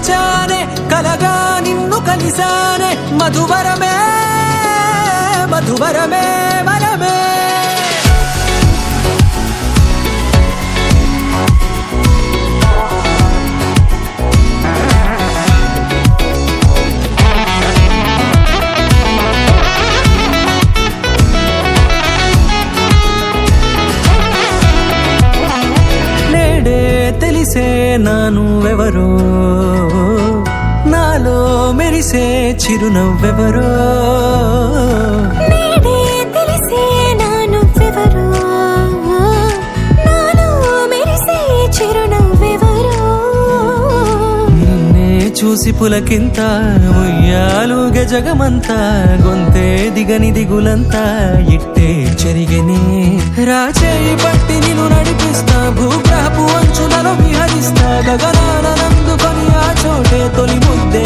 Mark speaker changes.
Speaker 1: మరిచానే కలగా నిన్ను కలిసానే మధువరమే మధువరమే వరమే తెలిసే నానువెవరో నాలో మెరిసే చిరునవ్వెవరో
Speaker 2: నేడే తెలిసే నానువెవరో నాలో మెరిసే చిరునవ్వెవరో
Speaker 1: నిన్నే చూసి పులకింత ఉయ్యాలుగ జగమంతా గొంతే దిగని దిగులంతా ఇట్టే చెరిగనే రాచేయి పట్టి నిన్ను నడిపిస్తా భూగ్రహపు అంచులలో విహరిస్తా గగనానందుకొని ఆ చోటే తొలి ముద్దే